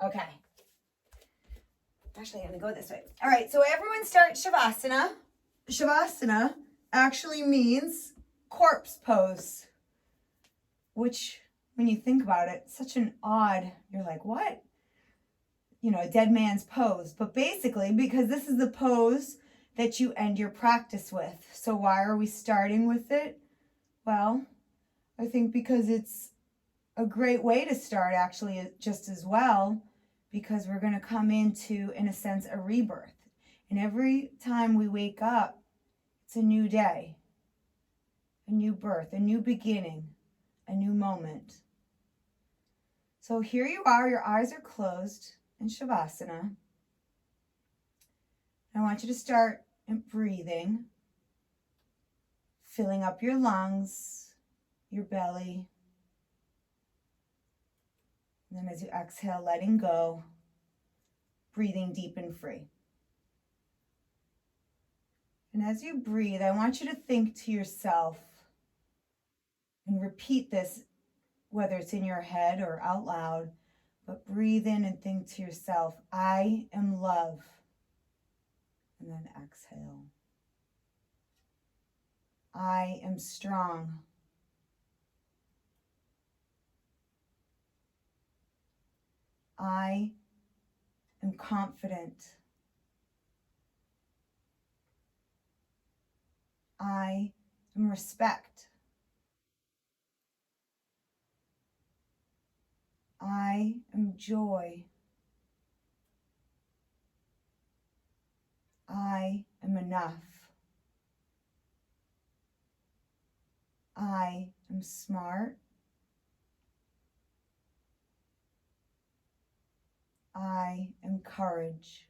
Okay. Actually, I'm going to go this way. All right, so everyone start Shavasana. Shavasana actually means corpse pose, which, when you think about it, such an odd, you're like, what? You know, a dead man's pose. But basically, because this is the pose that you end your practice with. So why are we starting with it? Well, I think because it's a great way to start, actually, just as well, because we're going to come into, in a sense, a rebirth. And every time we wake up, it's a new day, a new birth, a new beginning, a new moment. So here you are, your eyes are closed in Shavasana. I want you to start breathing, filling up your lungs, your belly. And then as you exhale, letting go, breathing deep and free. And as you breathe, I want you to think to yourself and repeat this, whether it's in your head or out loud, but breathe in and think to yourself, I am love. And then exhale. I am strong. I am confident. I am respect. I am joy. I am enough. I am smart. I am courage.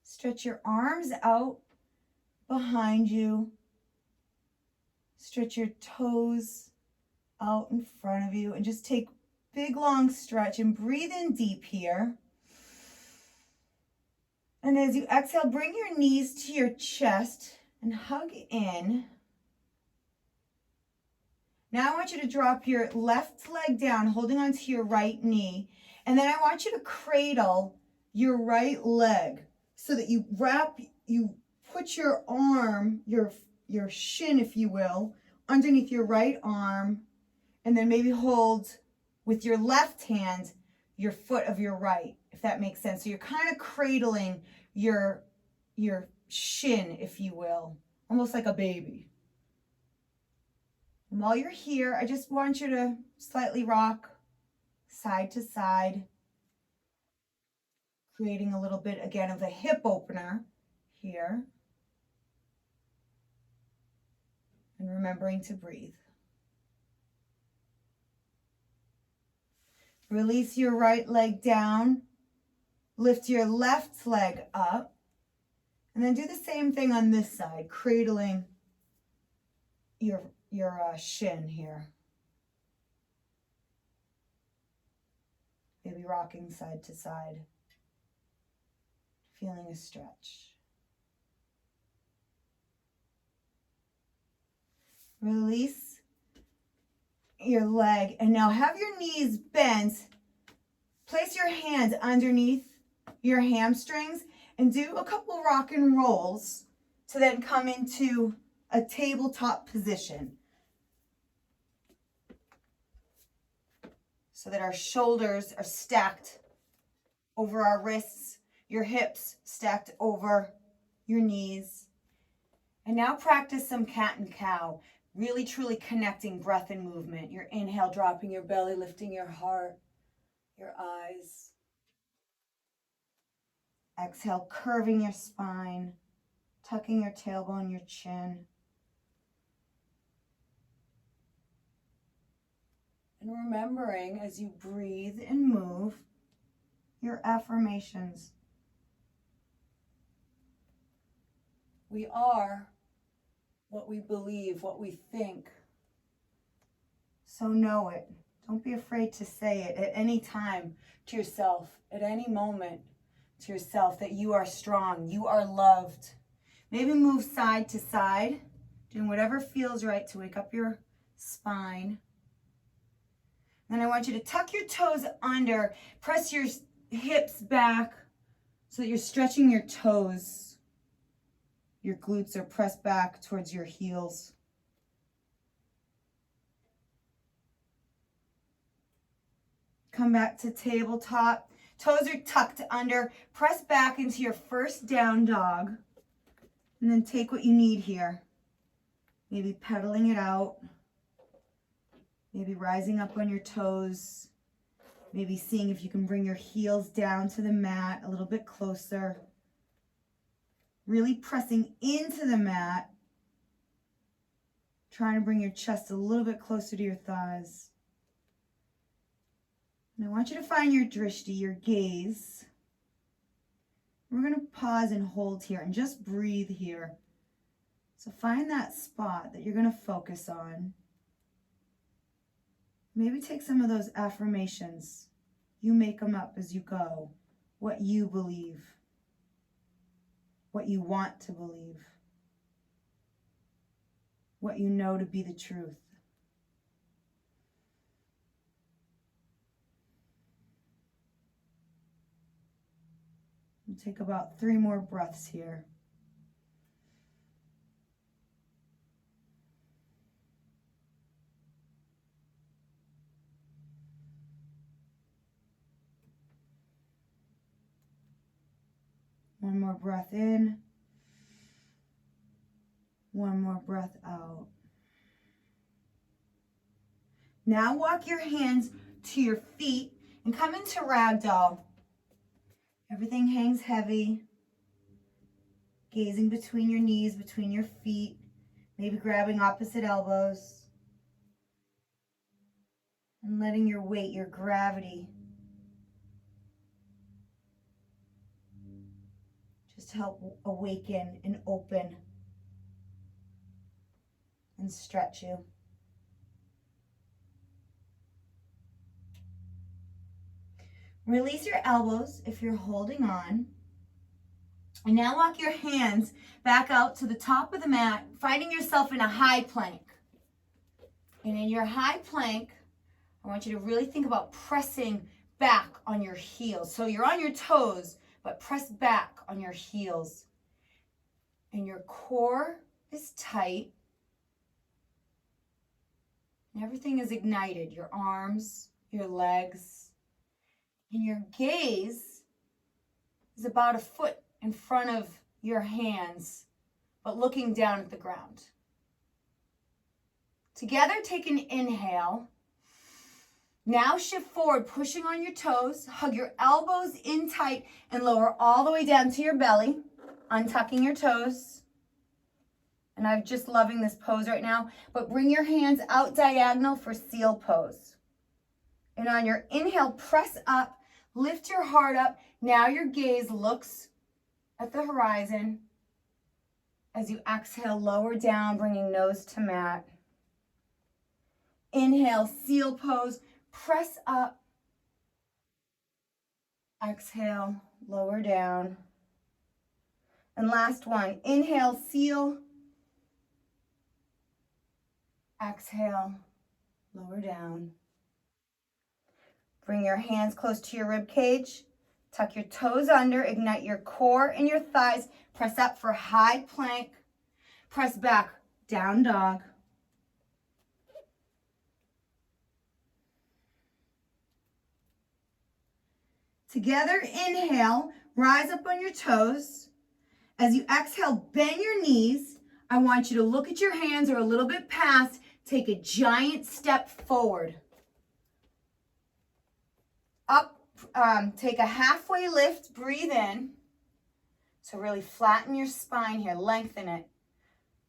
Stretch your arms out behind you. Stretch your toes out in front of you and just take big long stretch and breathe in deep here. And as you exhale, bring your knees to your chest and hug in. Now I want you to drop your left leg down, holding onto your right knee. And then I want you to cradle your right leg so that you put your arm, your shin, if you will, underneath your right arm. And then maybe hold with your left hand your foot of your right, if that makes sense. So you're kind of cradling your shin, if you will, almost like a baby. And while you're here, I just want you to slightly rock side to side, creating a little bit, again, of a hip opener here. And remembering to breathe. Release your right leg down. Lift your left leg up. And then do the same thing on this side, cradling your shin here. Maybe rocking side to side, feeling a stretch. Release your leg, and now have your knees bent. Place your hands underneath your hamstrings and do a couple rock and rolls to then come into a tabletop position. So that our shoulders are stacked over our wrists, your hips stacked over your knees. And now practice some cat and cow, really truly connecting breath and movement. Your inhale, dropping your belly, lifting your heart, your eyes. Exhale, curving your spine, tucking your tailbone, your chin. And remembering as you breathe and move, your affirmations. We are what we believe, what we think. So know it. Don't be afraid to say it at any time to yourself, at any moment to yourself, that you are strong, you are loved. Maybe move side to side, doing whatever feels right to wake up your spine. Then I want you to tuck your toes under, press your hips back so that you're stretching your toes. Your glutes are pressed back towards your heels. Come back to tabletop. Toes are tucked under. Press back into your first down dog. And then take what you need here. Maybe pedaling it out. Maybe rising up on your toes. Maybe seeing if you can bring your heels down to the mat a little bit closer. Really pressing into the mat. Trying to bring your chest a little bit closer to your thighs. And I want you to find your drishti, your gaze. We're going to pause and hold here and just breathe here. So find that spot that you're going to focus on. Maybe take some of those affirmations. You make them up as you go. What you believe. What you want to believe. What you know to be the truth. We'll take about 3 more breaths here. One more breath in. One more breath out. Now walk your hands to your feet and come into ragdoll. Everything hangs heavy. Gazing between your knees, between your feet. Maybe grabbing opposite elbows. And letting your weight, your gravity, just help awaken and open and stretch you. Release your elbows if you're holding on. And now walk your hands back out to the top of the mat, finding yourself in a high plank. And in your high plank, I want you to really think about pressing back on your heels. So you're on your toes, but press back on your heels. And your core is tight. And everything is ignited. Your arms, your legs. And your gaze is about 1 foot in front of your hands, but looking down at the ground. Together, take an inhale. Now shift forward, pushing on your toes. Hug your elbows in tight and lower all the way down to your belly, untucking your toes. And I'm just loving this pose right now, but bring your hands out diagonal for seal pose. And on your inhale, press up, lift your heart up. Now your gaze looks at the horizon. As you exhale, lower down, bringing nose to mat. Inhale, seal pose, press up. Exhale, lower down. And last one, inhale, seal. Exhale, lower down. Bring your hands close to your rib cage. Tuck your toes under, ignite your core and your thighs. Press up for high plank. Press back, down dog. Together, inhale, rise up on your toes. As you exhale, bend your knees. I want you to look at your hands or a little bit past. Take a giant step forward. Up, take a halfway lift, breathe in. So really flatten your spine here, lengthen it.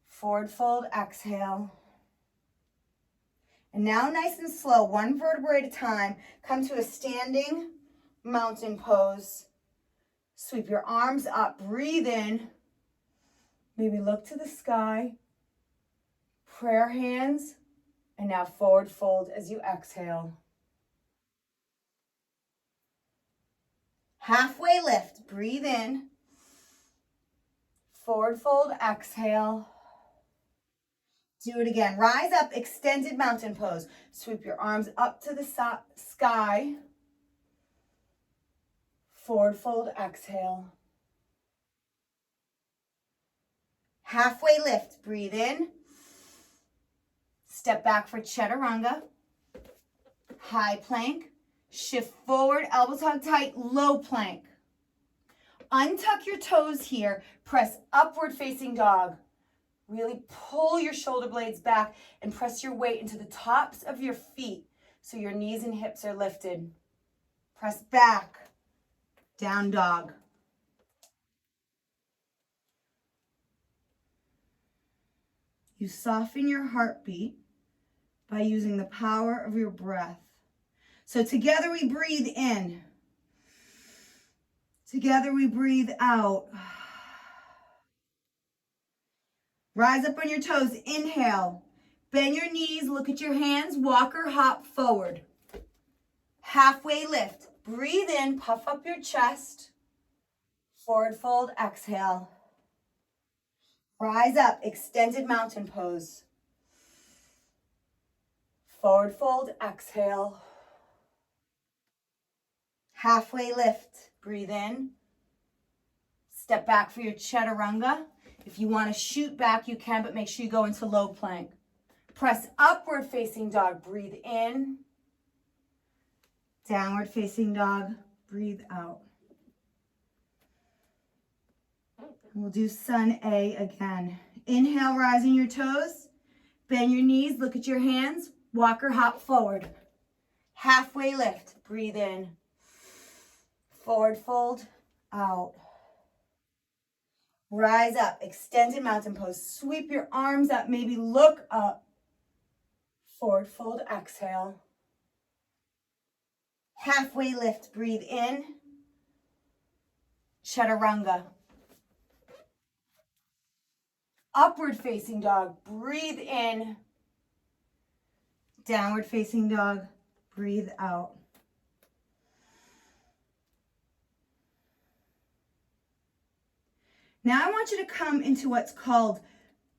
Forward fold, exhale. And now nice and slow, 1 vertebra at a time, come to a standing mountain pose. Sweep your arms up, breathe in. Maybe look to the sky. Prayer hands, and now forward fold as you exhale. Halfway lift, breathe in. Forward fold, exhale. Do it again. Rise up, extended mountain pose. Sweep your arms up to the sky. Forward fold, exhale. Halfway lift, breathe in. Step back for chaturanga. High plank. Shift forward, elbows hug tight, low plank. Untuck your toes here. Press upward facing dog. Really pull your shoulder blades back and press your weight into the tops of your feet so your knees and hips are lifted. Press back. Down dog. You soften your heartbeat by using the power of your breath. So together we breathe in. Together we breathe out. Rise up on your toes. Inhale. Bend your knees. Look at your hands. Walk or hop forward. Halfway lift. Breathe in. Puff up your chest. Forward fold. Exhale. Rise up. Extended mountain pose. Forward fold. Exhale. Halfway lift. Breathe in. Step back for your chaturanga. If you want to shoot back, you can, but make sure you go into low plank. Press upward facing dog. Breathe in. Downward facing dog. Breathe out. We'll do sun A again. Inhale, rise on your toes. Bend your knees. Look at your hands. Walk or hop forward. Halfway lift. Breathe in. Forward fold. Out. Rise up. Extended mountain pose. Sweep your arms up. Maybe look up. Forward fold. Exhale. Halfway lift. Breathe in. Chaturanga. Upward facing dog. Breathe in. Downward facing dog. Breathe out. Now I want you to come into what's called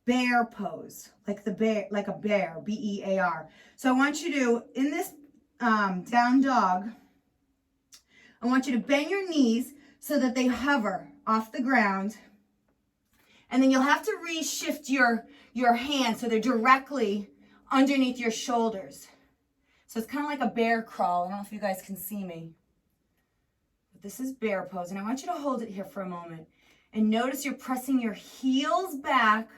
bear pose, like a bear, B-E-A-R. So I want you to, in this down dog, I want you to bend your knees so that they hover off the ground. And then you'll have to reshift your hands so they're directly underneath your shoulders. So it's kind of like a bear crawl. I don't know if you guys can see me. But this is bear pose. And I want you to hold it here for a moment. And notice you're pressing your heels back.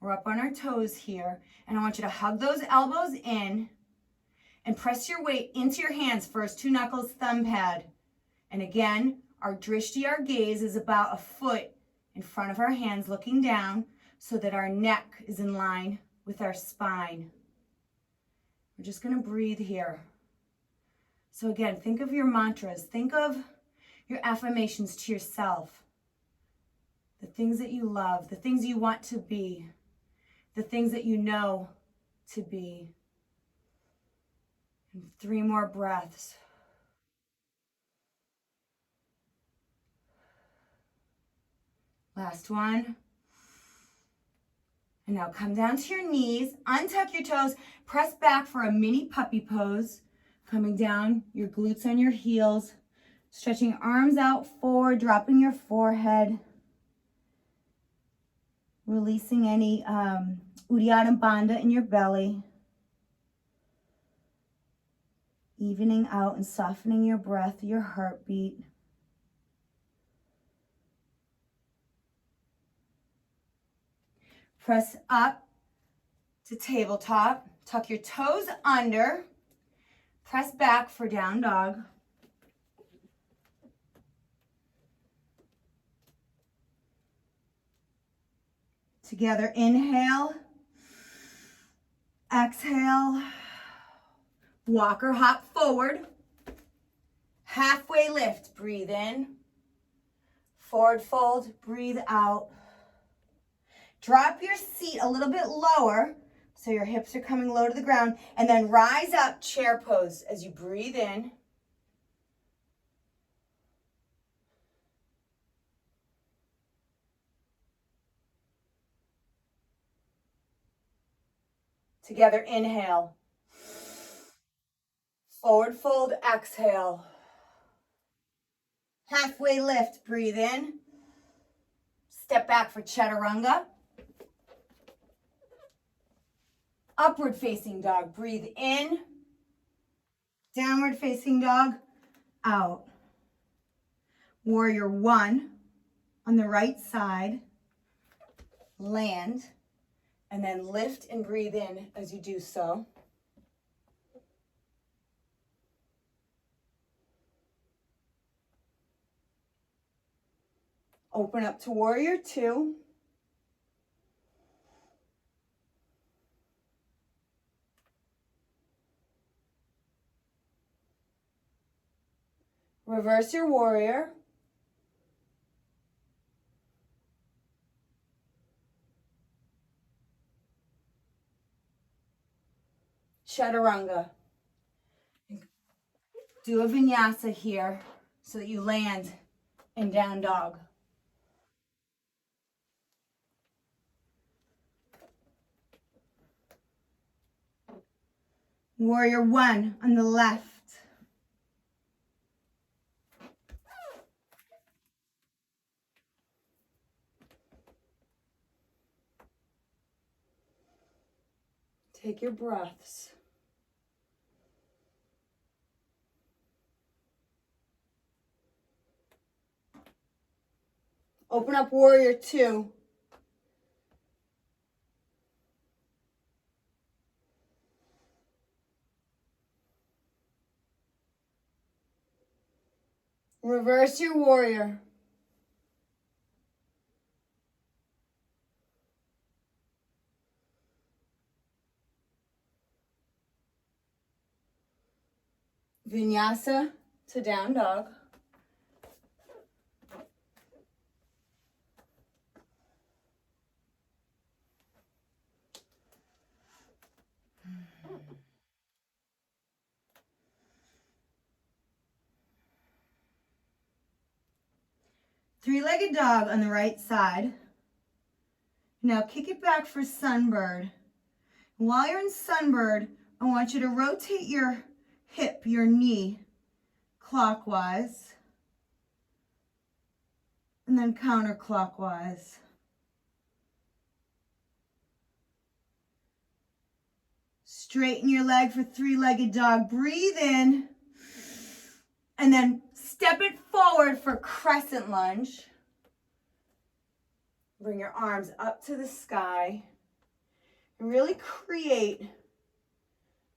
We're up on our toes here. And I want you to hug those elbows in and press your weight into your hands. First, two knuckles, thumb pad. And again, our drishti, our gaze, is about a foot in front of our hands looking down so that our neck is in line with our spine. We're just going to breathe here. So again, think of your mantras. Think of your affirmations to yourself. The things that you love, the things you want to be, the things that you know to be. And 3 more breaths. Last one. And now come down to your knees, untuck your toes, press back for a mini puppy pose. Coming down, your glutes on your heels, stretching arms out forward, dropping your forehead. Releasing any Uddiyana Bandha in your belly. Evening out and softening your breath, your heartbeat. Press up to tabletop. Tuck your toes under. Press back for down dog. Together, inhale, exhale, walk or hop forward, halfway lift, breathe in, forward fold, breathe out. Drop your seat a little bit lower so your hips are coming low to the ground, and then rise up, chair pose as you breathe in. Together, inhale. Forward fold, exhale. Halfway lift, breathe in. Step back for chaturanga. Upward facing dog, breathe in. Downward facing dog, out. Warrior one on the right side. Land, and then lift and breathe in as you do so. Open up to warrior two. Reverse your warrior. Chaturanga. Do a vinyasa here so that you land in down dog. Warrior one on the left. Take your breaths. Open up warrior two. Reverse your warrior. Vinyasa to down dog. Three-legged dog on the right side. Now kick it back for sunbird. While you're in sunbird, I want you to rotate your hip, your knee, clockwise, and then counterclockwise. Straighten your leg for three-legged dog. Breathe in, and then step it forward for crescent lunge. Bring your arms up to the sky and really create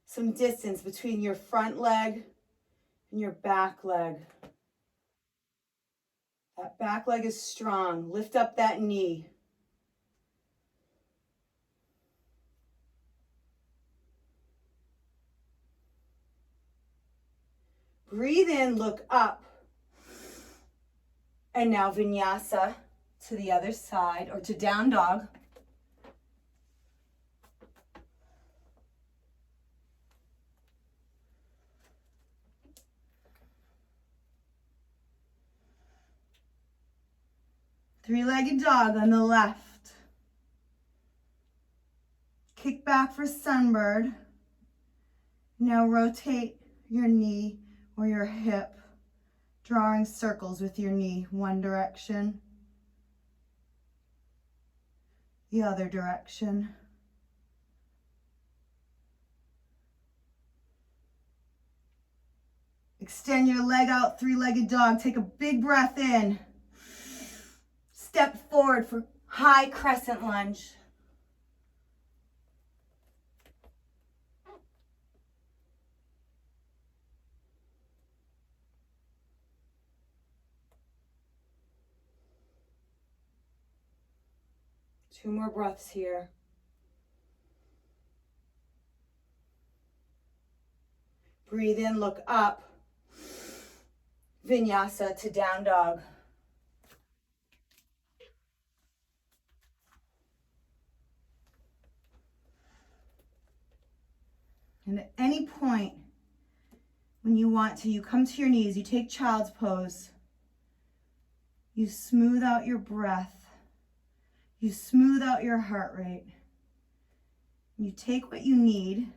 some distance between your front leg and your back leg. That back leg is strong. Lift up that knee. Breathe in, look up. And now vinyasa to the other side, or to down dog. Three-legged dog on the left. Kick back for sunbird. Now rotate your knee or your hip, drawing circles with your knee, one direction, the other direction. Extend your leg out, three-legged dog. Take a big breath in. Step forward for high crescent lunge. Two more breaths here. Breathe in, look up. Vinyasa to down dog. And at any point when you want to, you come to your knees, you take child's pose. You smooth out your breath. You smooth out your heart rate. You take what you need.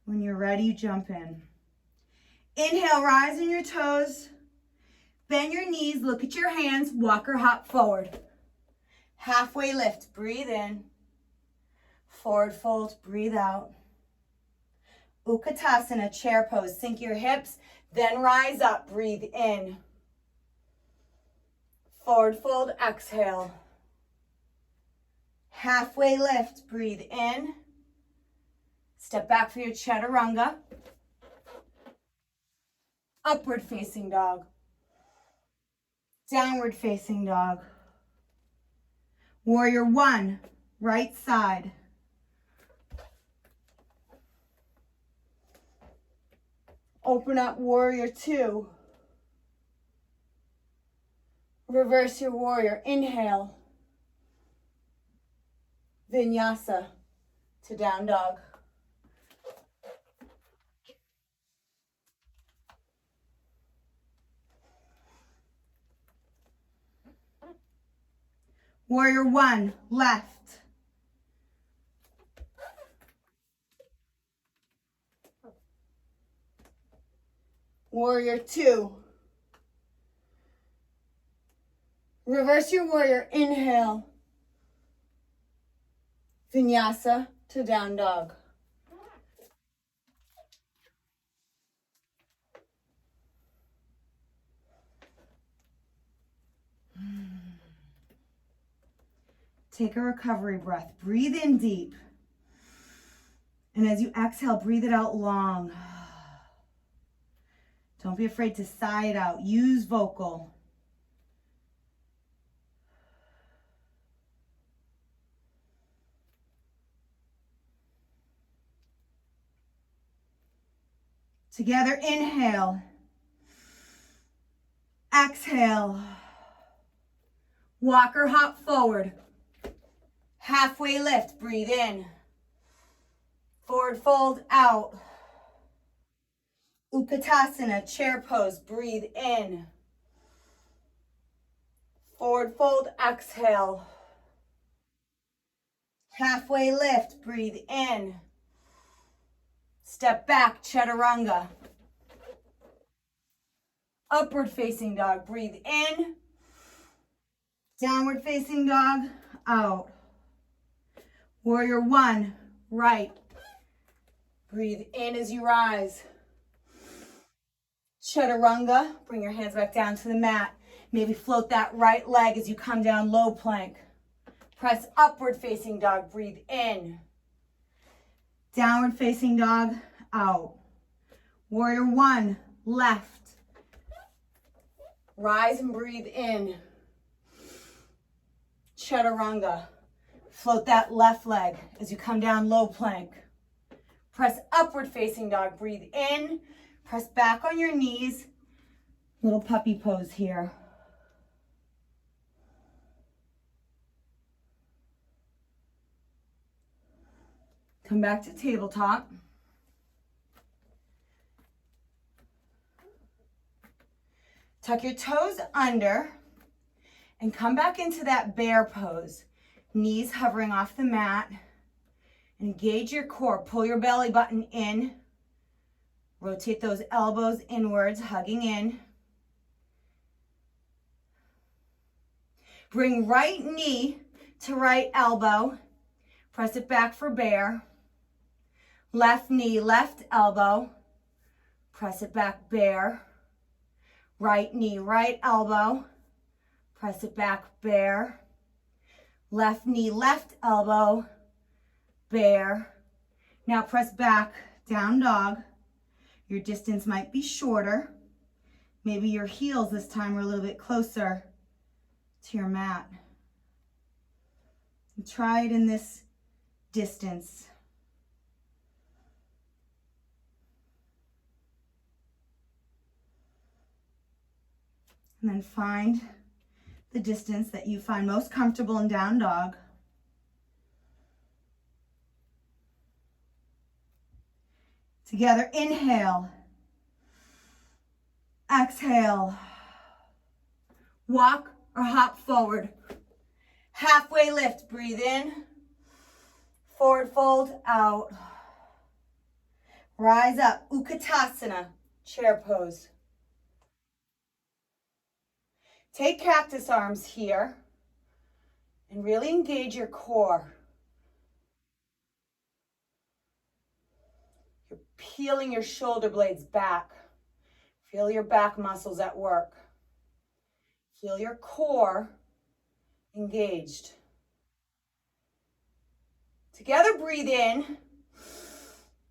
When you're ready, you jump in. Inhale, rise on your toes. Bend your knees, look at your hands, walk or hop forward. Halfway lift, breathe in. Forward fold, breathe out. Utkatasana, chair pose. Sink your hips, then rise up, breathe in. Forward fold, exhale. Halfway lift, breathe in. Step back for your chaturanga. Upward facing dog. Downward facing dog. Warrior one, right side. Open up warrior two. Reverse your warrior. Inhale. Vinyasa to down dog. Warrior one, left. Warrior two. Reverse your warrior. Inhale. Vinyasa to down dog. Take a recovery breath. Breathe in deep. And as you exhale, breathe it out long. Don't be afraid to sigh it out. Use vocal. Together, inhale. Exhale. Walk or hop forward. Halfway lift, breathe in. Forward fold out. Utkatasana, chair pose, breathe in. Forward fold, exhale. Halfway lift, breathe in. Step back, chaturanga. Upward facing dog, breathe in. Downward facing dog, out. Warrior one, right. Breathe in as you rise. Chaturanga, bring your hands back down to the mat. Maybe float that right leg as you come down low plank. Press upward facing dog, breathe in. Downward facing dog, out. Warrior one, left. Rise and breathe in. Chaturanga. Float that left leg as you come down low plank. Press upward facing dog, breathe in. Press back on your knees. Little puppy pose here. Come back to tabletop. Tuck your toes under and come back into that bear pose. Knees hovering off the mat. Engage your core. Pull your belly button in. Rotate those elbows inwards, hugging in. Bring right knee to right elbow. Press it back for bear. Left knee, left elbow. Press it back, bear. Right knee, right elbow. Press it back, bear. Left knee, left elbow, bear. Now press back, down dog. Your distance might be shorter. Maybe your heels this time are a little bit closer to your mat. And try it in this distance. And then find the distance that you find most comfortable in down dog. Together, inhale. Exhale. Walk or hop forward. Halfway lift, breathe in. Forward fold, out. Rise up, Utkatasana, chair pose. Take cactus arms here and really engage your core. You're peeling your shoulder blades back. Feel your back muscles at work. Feel your core engaged. Together, breathe in.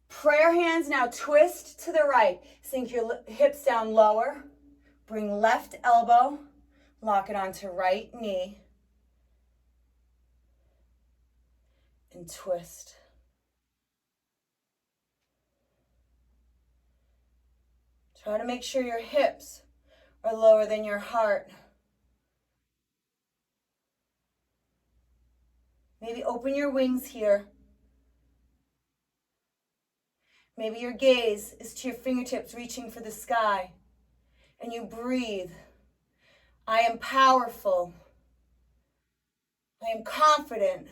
Prayer hands now twist to the right. Sink your hips down lower. Bring left elbow. Lock it onto right knee. And twist. Try to make sure your hips are lower than your heart. Maybe open your wings here. Maybe your gaze is to your fingertips reaching for the sky. And you breathe. I am powerful. I am confident.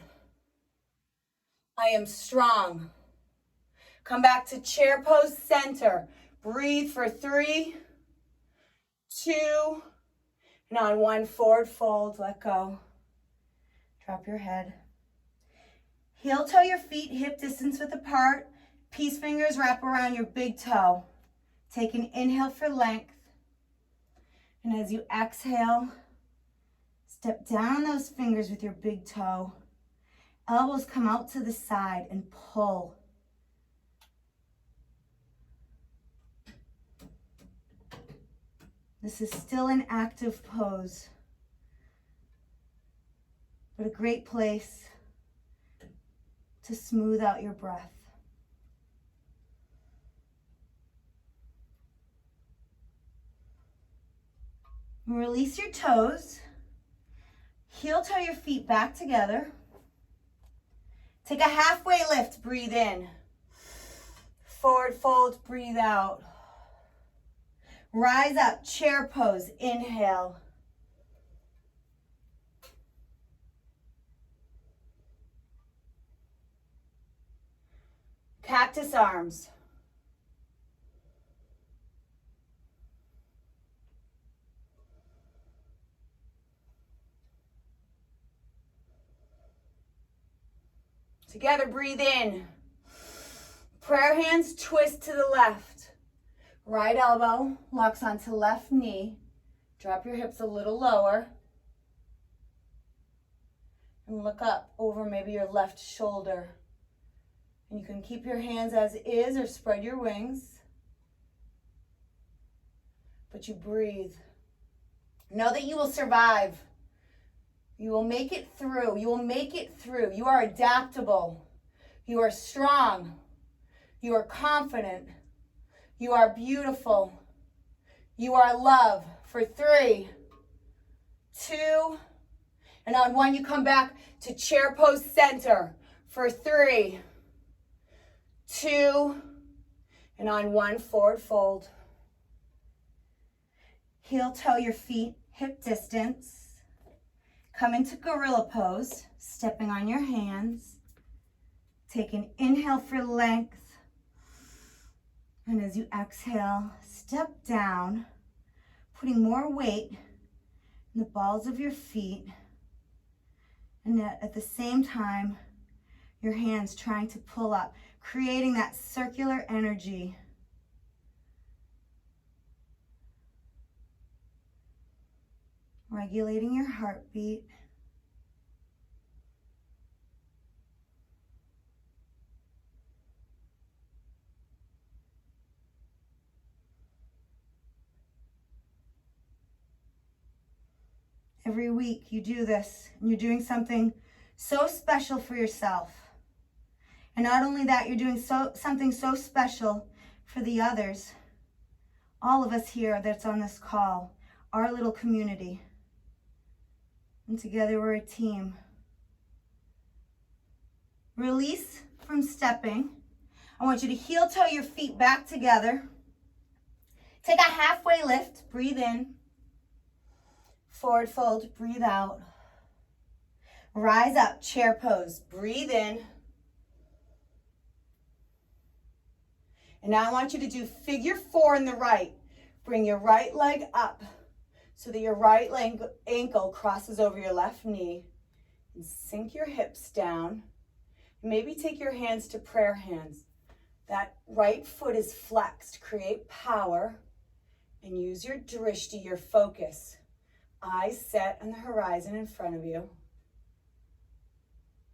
I am strong. Come back to chair pose center. Breathe for 3, 2, and on 1, forward fold, let go. Drop your head. Heel toe your feet hip distance width apart. Peace fingers wrap around your big toe. Take an inhale for length. And as you exhale, step down those fingers with your big toe. Elbows come out to the side and pull. This is still an active pose, but a great place to smooth out your breath. Release your toes. Heel toe your feet back together. Take a halfway lift, breathe in. Forward fold, breathe out. Rise up, chair pose, inhale. Cactus arms. Together, breathe in. Prayer hands twist to the left. Right elbow locks onto left knee. Drop your hips a little lower. And look up over maybe your left shoulder. And you can keep your hands as is or spread your wings. But you breathe. Know that you will survive. You will make it through. You will make it through. You are adaptable. You are strong. You are confident. You are beautiful. You are love. For 3, 2, and on 1, you come back to chair pose center. For 3, 2, and on 1, forward fold. Heel toe your feet, hip distance. Come into gorilla pose, stepping on your hands. Take an inhale for length. And as you exhale, step down, putting more weight in the balls of your feet. And at the same time, your hands trying to pull up, creating that circular energy. Regulating your heartbeat. Every week you do this, and you're doing something so special for yourself. And not only that, you're doing something so special for the others. All of us here that's on this call, our little community. And together we're a team. Release from stepping. I want you to heel toe your feet back together. Take a halfway lift, breathe in. Forward fold, breathe out. Rise up, chair pose, breathe in. And now I want you to do figure 4 in the right. Bring your right leg up so that your right ankle crosses over your left knee. And sink your hips down. Maybe take your hands to prayer hands. That right foot is flexed. Create power and use your drishti, your focus. Eyes set on the horizon in front of you.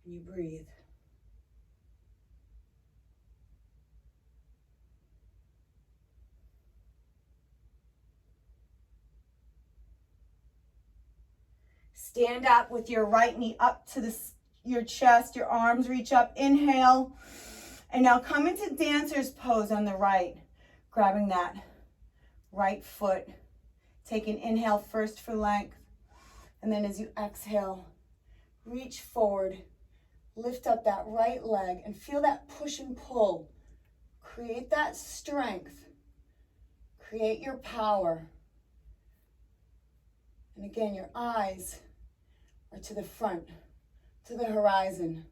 And you breathe. Stand up with your right knee up to your chest, your arms reach up, inhale. And now come into dancer's pose on the right, grabbing that right foot. Take an inhale first for length. And then as you exhale, reach forward, lift up that right leg and feel that push and pull. Create that strength. Create your power. And again, your eyes are to the front, to the horizon.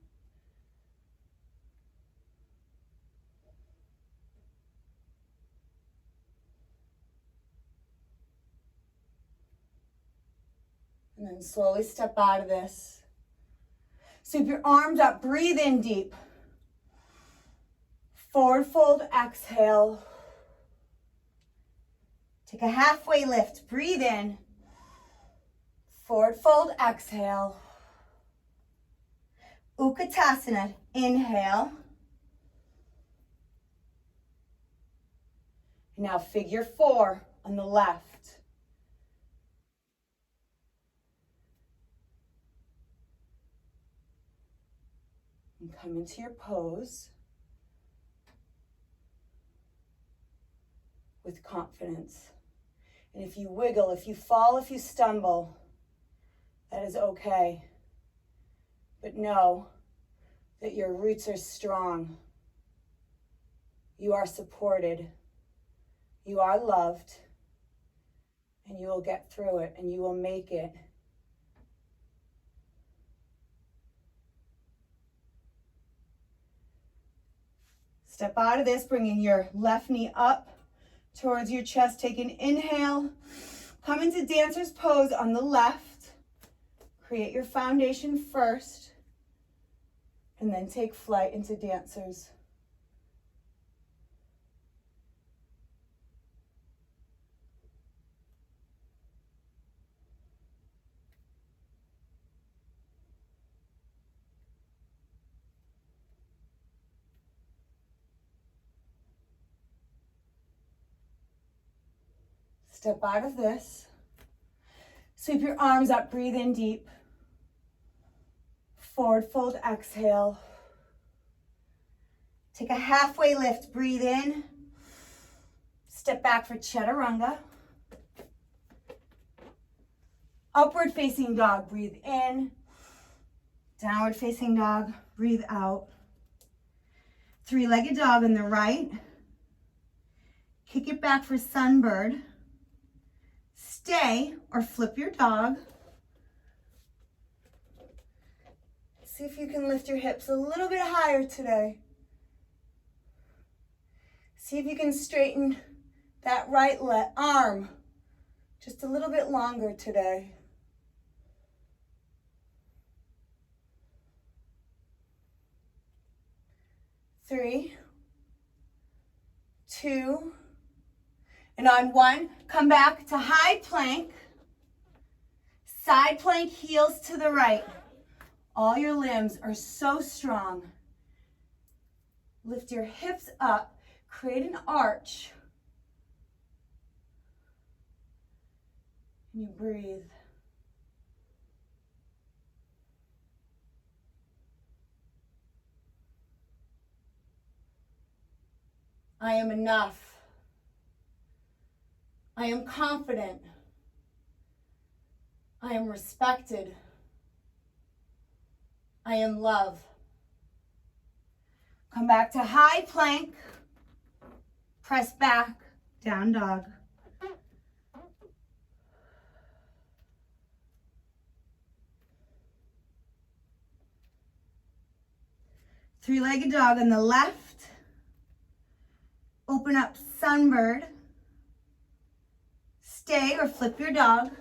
And then slowly step out of this. Sweep your arms up, breathe in deep. Forward fold, exhale. Take a halfway lift, breathe in. Forward fold, exhale. Utkatasana, inhale. And now figure 4 on the left. And come into your pose with confidence. And if you wiggle, if you fall, if you stumble, that is okay. But know that your roots are strong. You are supported. You are loved. And you will get through it and you will make it. Step out of this, bringing your left knee up towards your chest. Take an inhale. Come into dancer's pose on the left. Create your foundation first. And then take flight into dancers. Step out of this. Sweep your arms up, breathe in deep. Forward fold, exhale. Take a halfway lift, breathe in. Step back for chaturanga. Upward facing dog, breathe in. Downward facing dog, breathe out. Three-legged dog on the right. Kick it back for sunbird. Stay or flip your dog. See if you can lift your hips a little bit higher today. See if you can straighten that right arm just a little bit longer today. Three, 2, and on 1, come back to high plank. Side plank, heels to the right. All your limbs are so strong. Lift your hips up, create an arch. And you breathe. I am enough. I am confident. I am respected. I am love. Come back to high plank. Press back, down dog. Three-legged dog on the left. Open up sunbird. Stay or flip your dog.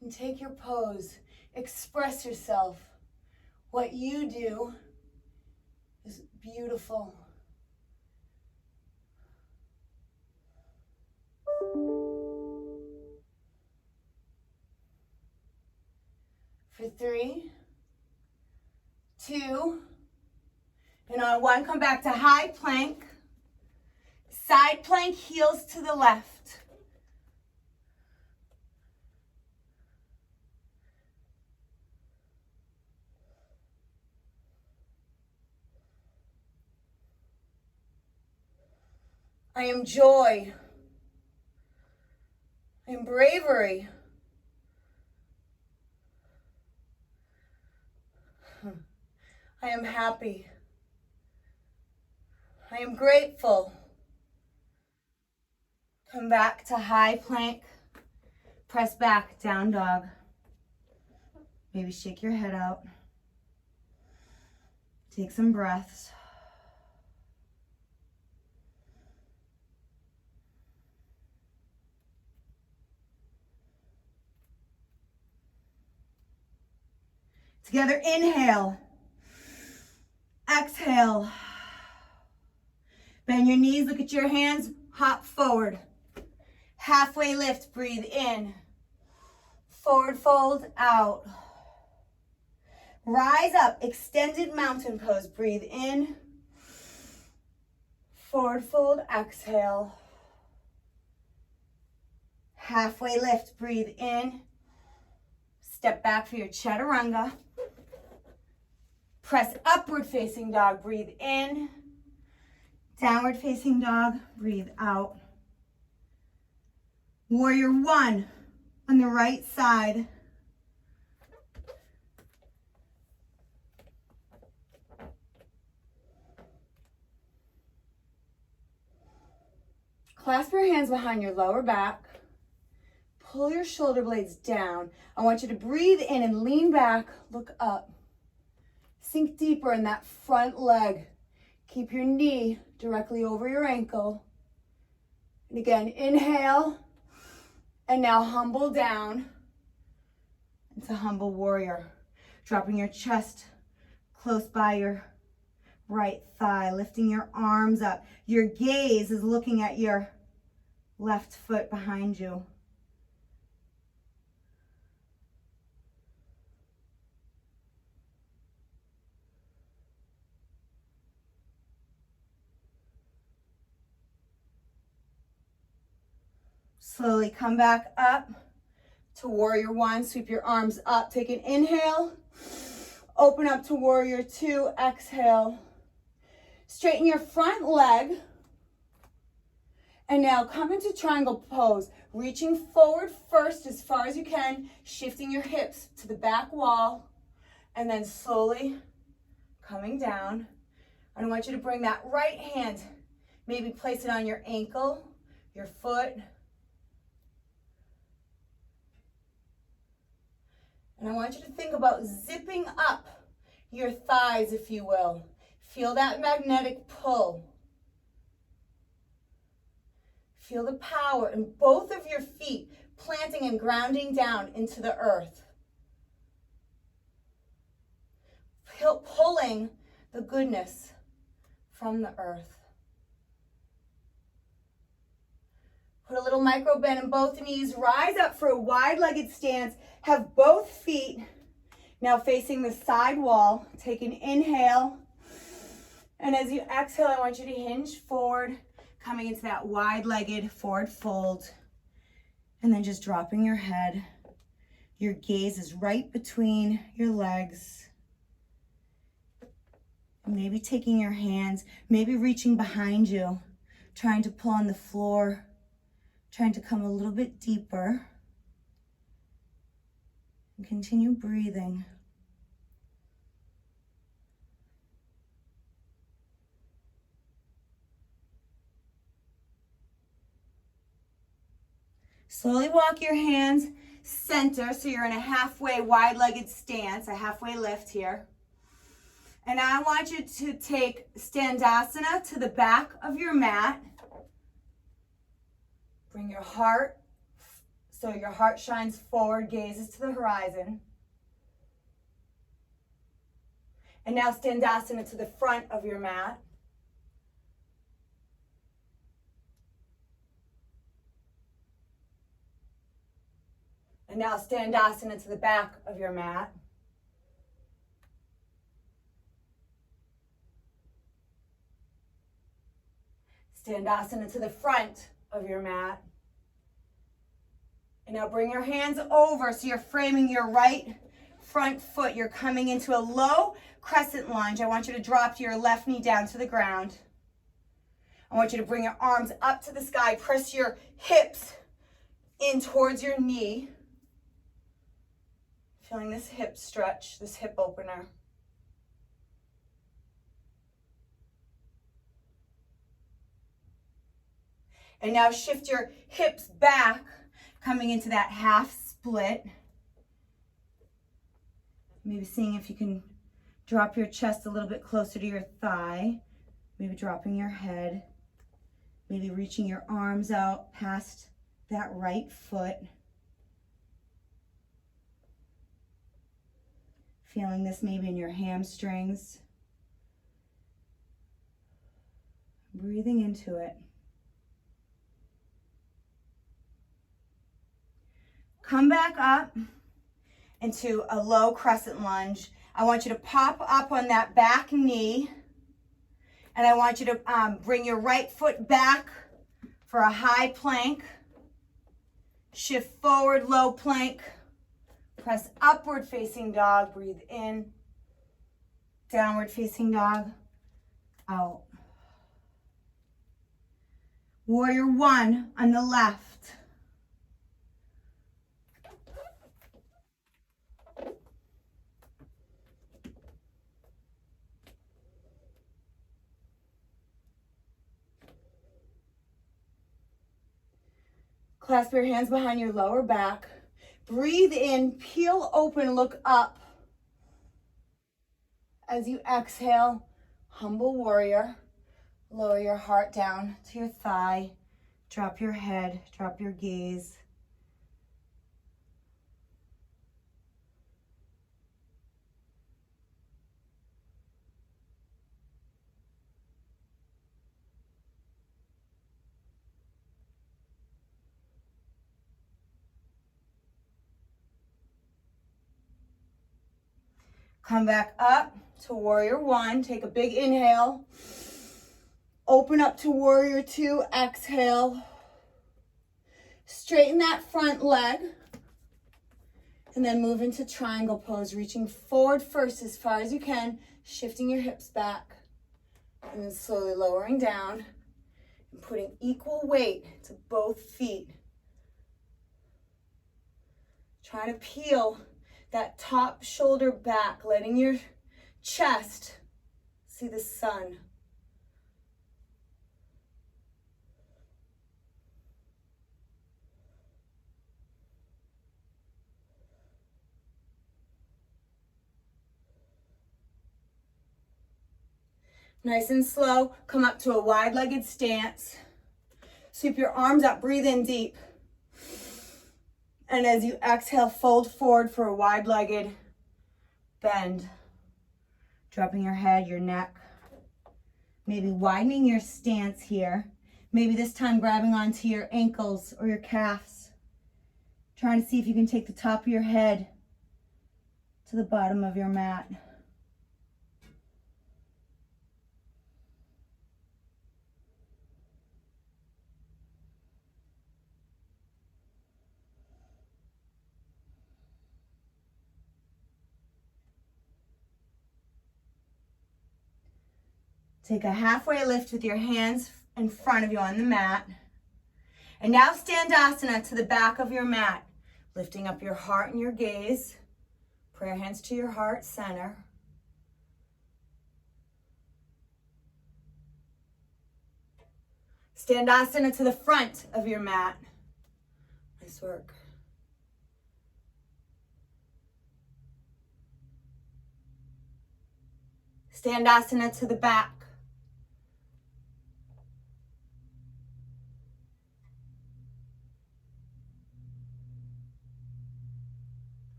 And take your pose. Express yourself. What you do is beautiful. For 3, 2, and on 1, come back to high plank. Side plank, heels to the left. I am joy. I am bravery. I am happy. I am grateful. Come back to high plank. Press back, down dog. Maybe shake your head out. Take some breaths. Together, inhale. Exhale. Bend your knees, look at your hands, hop forward. Halfway lift, breathe in. Forward fold, out. Rise up, extended mountain pose, breathe in. Forward fold, exhale. Halfway lift, breathe in. Step back for your chaturanga. Press upward facing dog, breathe in. Downward facing dog, breathe out. Warrior 1 on the right side. Clasp your hands behind your lower back. Pull your shoulder blades down. I want you to breathe in and lean back, look up. Sink deeper in that front leg. Keep your knee directly over your ankle. And again, inhale. And now humble down into humble warrior. Dropping your chest close by your right thigh. Lifting your arms up. Your gaze is looking at your left foot behind you. Slowly come back up to warrior 1. Sweep your arms up. Take an inhale. Open up to warrior 2. Exhale. Straighten your front leg. And now come into triangle pose. Reaching forward first as far as you can. Shifting your hips to the back wall. And then slowly coming down. And I want you to bring that right hand. Maybe place it on your ankle, your foot. And I want you to think about zipping up your thighs, if you will. Feel that magnetic pull. Feel the power in both of your feet, planting and grounding down into the earth. Pulling the goodness from the earth. Put a little micro bend in both knees. Rise up for a wide-legged stance. Have both feet now facing the side wall. Take an inhale. And as you exhale, I want you to hinge forward, coming into that wide-legged forward fold. And then just dropping your head. Your gaze is right between your legs. Maybe taking your hands, maybe reaching behind you, trying to pull on the floor. Trying to come a little bit deeper. And continue breathing. Slowly walk your hands center, so you're in a halfway wide-legged stance, a halfway lift here. And I want you to take Standasana to the back of your mat. Bring your heart, so your heart shines forward, gazes to the horizon. And now Standasana to the front of your mat. And now Standasana to the back of your mat. Standasana to the front of your mat. And now bring your hands over so you're framing your right front foot. You're coming into a low crescent lunge. I want you to drop your left knee down to the ground. I want you to bring your arms up to the sky. Press your hips in towards your knee. Feeling this hip stretch, this hip opener. And now shift your hips back, coming into that half split. Maybe seeing if you can drop your chest a little bit closer to your thigh. Maybe dropping your head. Maybe reaching your arms out past that right foot. Feeling this maybe in your hamstrings. Breathing into it. Come back up into a low crescent lunge. I want you to pop up on that back knee. And I want you to bring your right foot back for a high plank. Shift forward, low plank. Press upward facing dog. Breathe in. Downward facing dog. Out. Warrior one on the left. Clasp your hands behind your lower back. Breathe in, peel open, look up. As you exhale, humble warrior. Lower your heart down to your thigh. Drop your head, drop your gaze. Come back up to warrior one. Take a big inhale. Open up to warrior two. Exhale. Straighten that front leg. And then move into triangle pose. Reaching forward first as far as you can. Shifting your hips back. And then slowly lowering down. And putting equal weight to both feet. Trying to peel that top shoulder back, letting your chest see the sun. Nice and slow, come up to a wide-legged stance. Sweep your arms up, breathe in deep. And as you exhale, fold forward for a wide-legged bend. Dropping your head, your neck. Maybe widening your stance here. Maybe this time grabbing onto your ankles or your calves. Trying to see if you can take the top of your head to the bottom of your mat. Take a halfway lift with your hands in front of you on the mat. And now Standasana to the back of your mat. Lifting up your heart and your gaze. Prayer hands to your heart center. Standasana to the front of your mat. Nice work. Standasana to the back.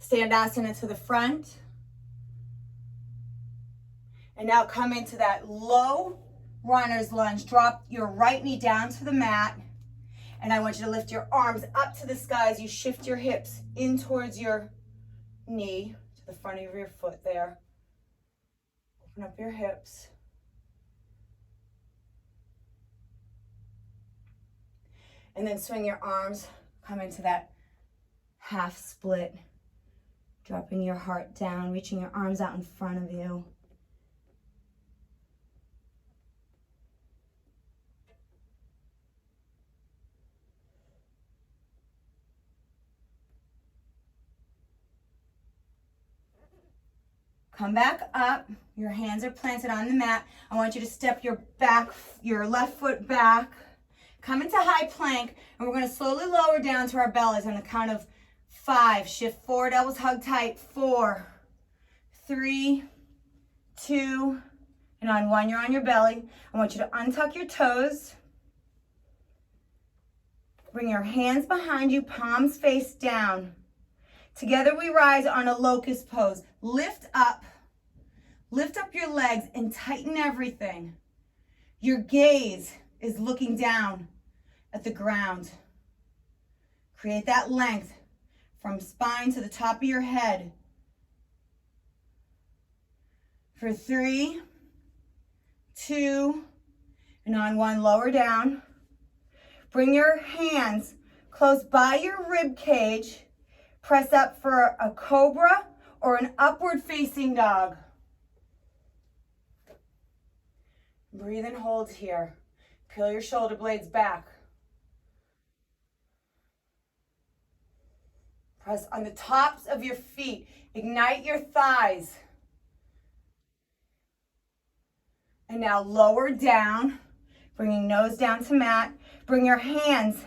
Standasana to the front. And now come into that low runner's lunge. Drop your right knee down to the mat. And I want you to lift your arms up to the sky as you shift your hips in towards your knee, to the front of your foot there. Open up your hips. And then swing your arms, come into that half split. Dropping your heart down, reaching your arms out in front of you. Come back up. Your hands are planted on the mat. I want you to step your left foot back. Come into high plank, and we're going to slowly lower down to our bellies on the count of 5. Shift forward, elbows hug tight. 4, 3, 2, and on 1, you're on your belly. I want you to untuck your toes. Bring your hands behind you, palms face down. Together we rise on a locust pose. Lift up your legs and tighten everything. Your gaze is looking down at the ground. Create that length from spine to the top of your head. For 3, 2, and on 1, lower down. Bring your hands close by your rib cage. Press up for a cobra or an upward facing dog. Breathe and hold here. Peel your shoulder blades back. Press on the tops of your feet. Ignite your thighs. And now lower down, bringing nose down to mat. Bring your hands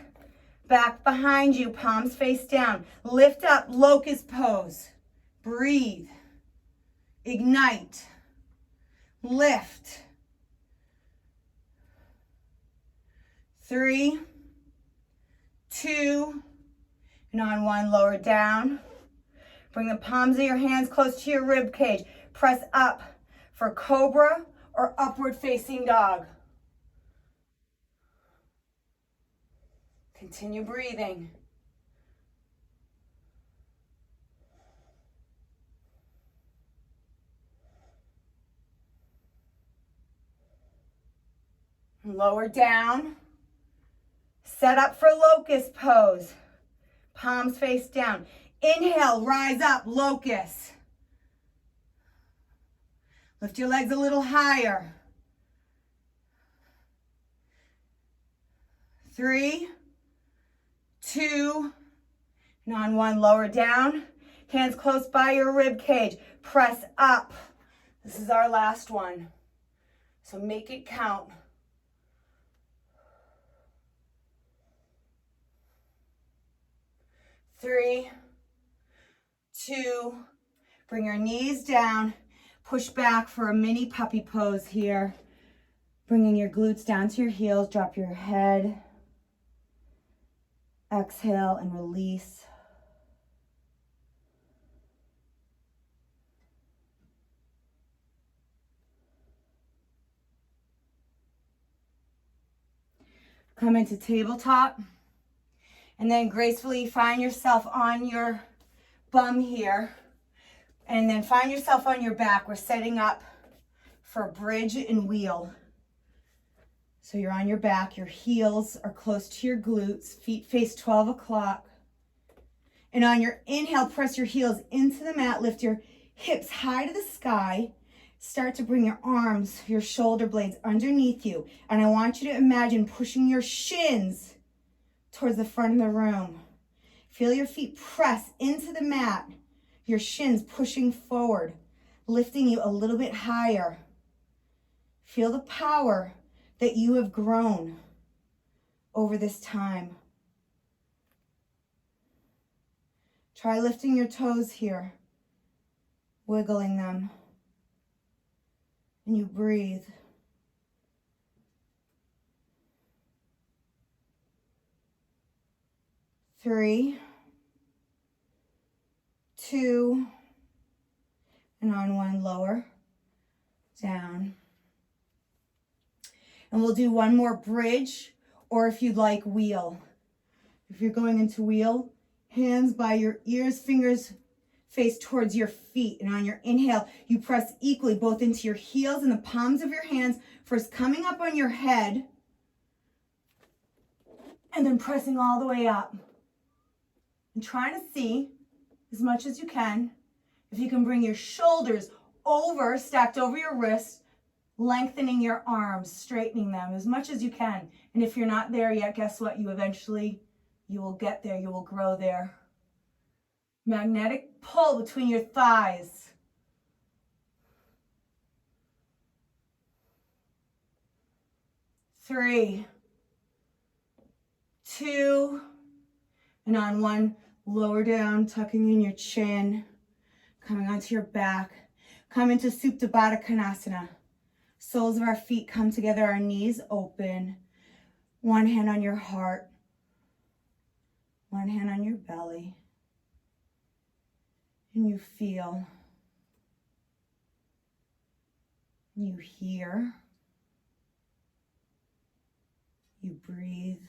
back behind you, palms face down. Lift up, locust pose. Breathe. Ignite. Lift. 3, 2, and on 1, lower down. Bring the palms of your hands close to your rib cage. Press up for cobra or upward facing dog. Continue breathing. Lower down. Set up for locust pose. Palms face down. Inhale, rise up, locust. Lift your legs a little higher. 3, 2, and on 1, lower down. Hands close by your rib cage. Press up. This is our last one. So make it count. 3, 2, bring your knees down. Push back for a mini puppy pose here. Bringing your glutes down to your heels. Drop your head. Exhale and release. Come into tabletop. And then gracefully find yourself on your bum here. And then find yourself on your back. We're setting up for bridge and wheel. So you're on your back. Your heels are close to your glutes. Feet face 12 o'clock. And on your inhale, press your heels into the mat. Lift your hips high to the sky. Start to bring your arms, your shoulder blades underneath you. And I want you to imagine pushing your shins towards the front of the room. Feel your feet press into the mat. Your shins pushing forward, lifting you a little bit higher. Feel the power that you have grown over this time. Try lifting your toes here, wiggling them. and you breathe. Three, two, and on one, lower, down. And we'll do one more bridge, or if you'd like, wheel. If you're going into wheel, hands by your ears, fingers face towards your feet. And on your inhale, you press equally both into your heels and the palms of your hands, first coming up on your head, and then pressing all the way up. And trying to see, as much as you can, if you can bring your shoulders over, stacked over your wrists, lengthening your arms, straightening them as much as you can. And if you're not there yet, guess what? You will get there. You will grow there. Magnetic pull between your thighs. Three, two, and on one, lower down, tucking in your chin, coming onto your back. Come into Supta Baddha Konasana. Soles of our feet come together, our knees open. One hand on your heart, one hand on your belly. And you feel, you hear, you breathe.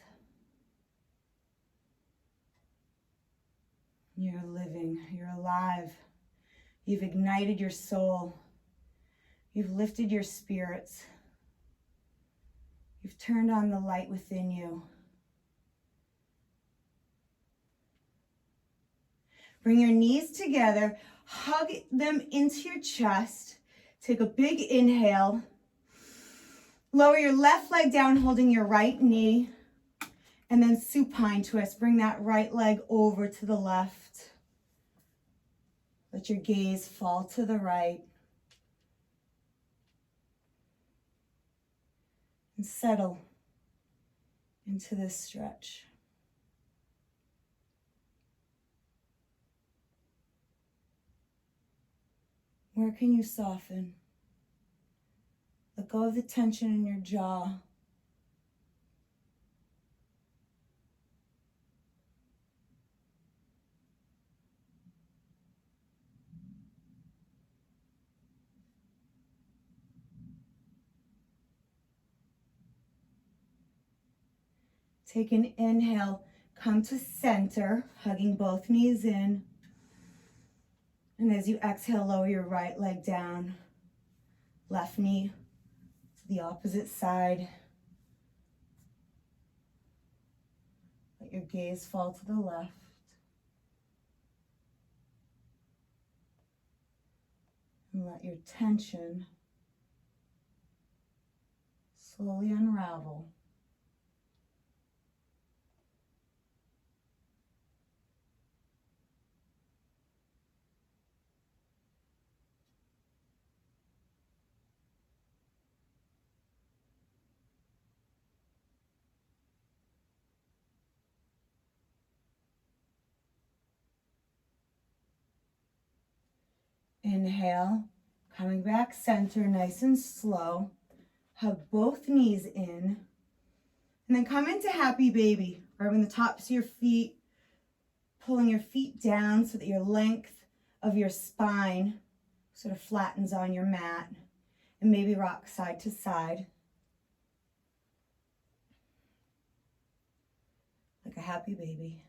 You're living, you're alive. You've ignited your soul. You've lifted your spirits. You've turned on the light within you. Bring your knees together, hug them into your chest. Take a big inhale. Lower your left leg down, holding your right knee. And then supine twist. Bring that right leg over to the left. Let your gaze fall to the right. And settle into this stretch. Where can you soften? Let go of the tension in your jaw. Take an inhale, come to center, hugging both knees in. And as you exhale, lower your right leg down, left knee to the opposite side. Let your gaze fall to the left. And let your tension slowly unravel. Inhale, coming back center, nice and slow. Hug both knees in. And then come into happy baby, rubbing the tops of your feet, pulling your feet down so that your length of your spine sort of flattens on your mat. And maybe rock side to side. Like a happy baby.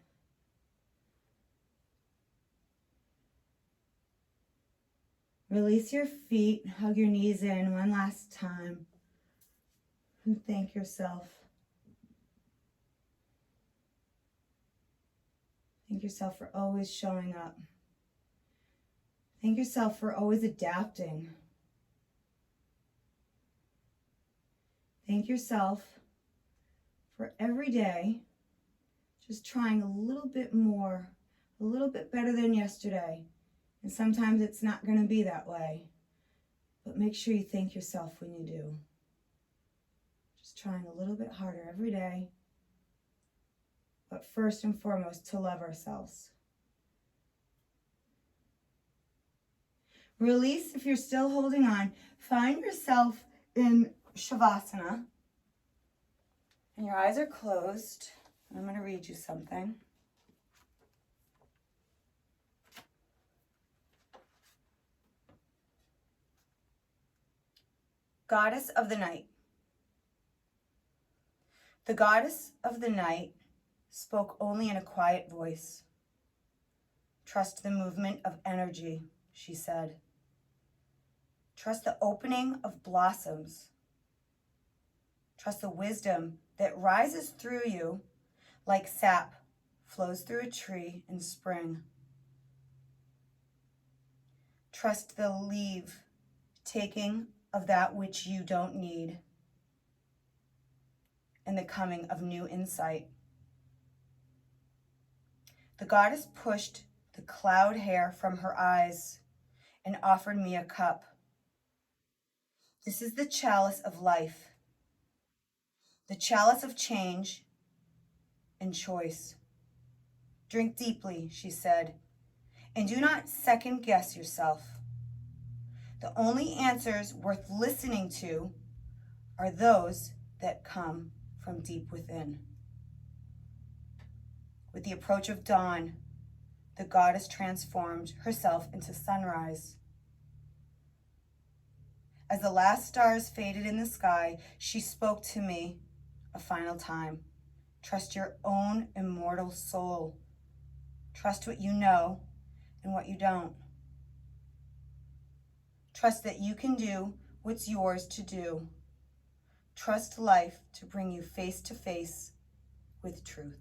Release your feet, hug your knees in one last time, and thank yourself. Thank yourself for always showing up. Thank yourself for always adapting. Thank yourself for every day just trying a little bit more, a little bit better than yesterday. And sometimes it's not going to be that way. But make sure you thank yourself when you do. Just trying a little bit harder every day. But first and foremost, to love ourselves. Release if you're still holding on. Find yourself in Shavasana. And your eyes are closed. I'm going to read you something. Goddess of the night. The goddess of the night spoke only in a quiet voice. Trust the movement of energy, she said. Trust the opening of blossoms. Trust the wisdom that rises through you like sap flows through a tree in spring. Trust the leave taking of that which you don't need and the coming of new insight. The goddess pushed the cloud hair from her eyes and offered me a cup. This is the chalice of life, the chalice of change and choice. Drink deeply, she said, and do not second guess yourself. The only answers worth listening to are those that come from deep within. With the approach of dawn, the goddess transformed herself into sunrise. As the last stars faded in the sky, she spoke to me a final time. Trust your own immortal soul. Trust what you know and what you don't. Trust that you can do what's yours to do. Trust life to bring you face to face with truth.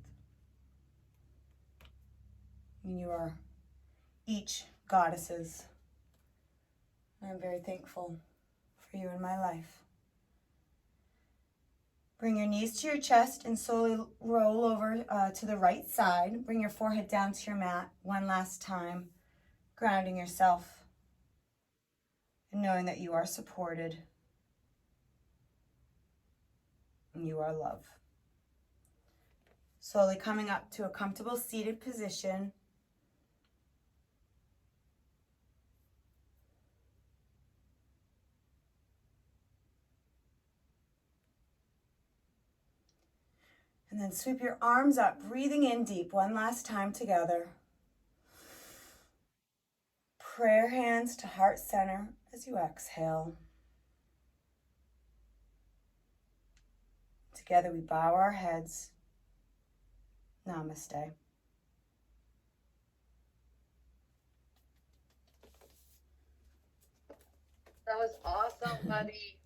You are each goddesses. I'm very thankful for you in my life. Bring your knees to your chest and slowly roll over to the right side. Bring your forehead down to your mat one last time, grounding yourself and knowing that you are supported and you are loved. Slowly coming up to a comfortable seated position. And then sweep your arms up, breathing in deep one last time together. Prayer hands to heart center as you exhale. Together we bow our heads. Namaste. That was awesome, buddy.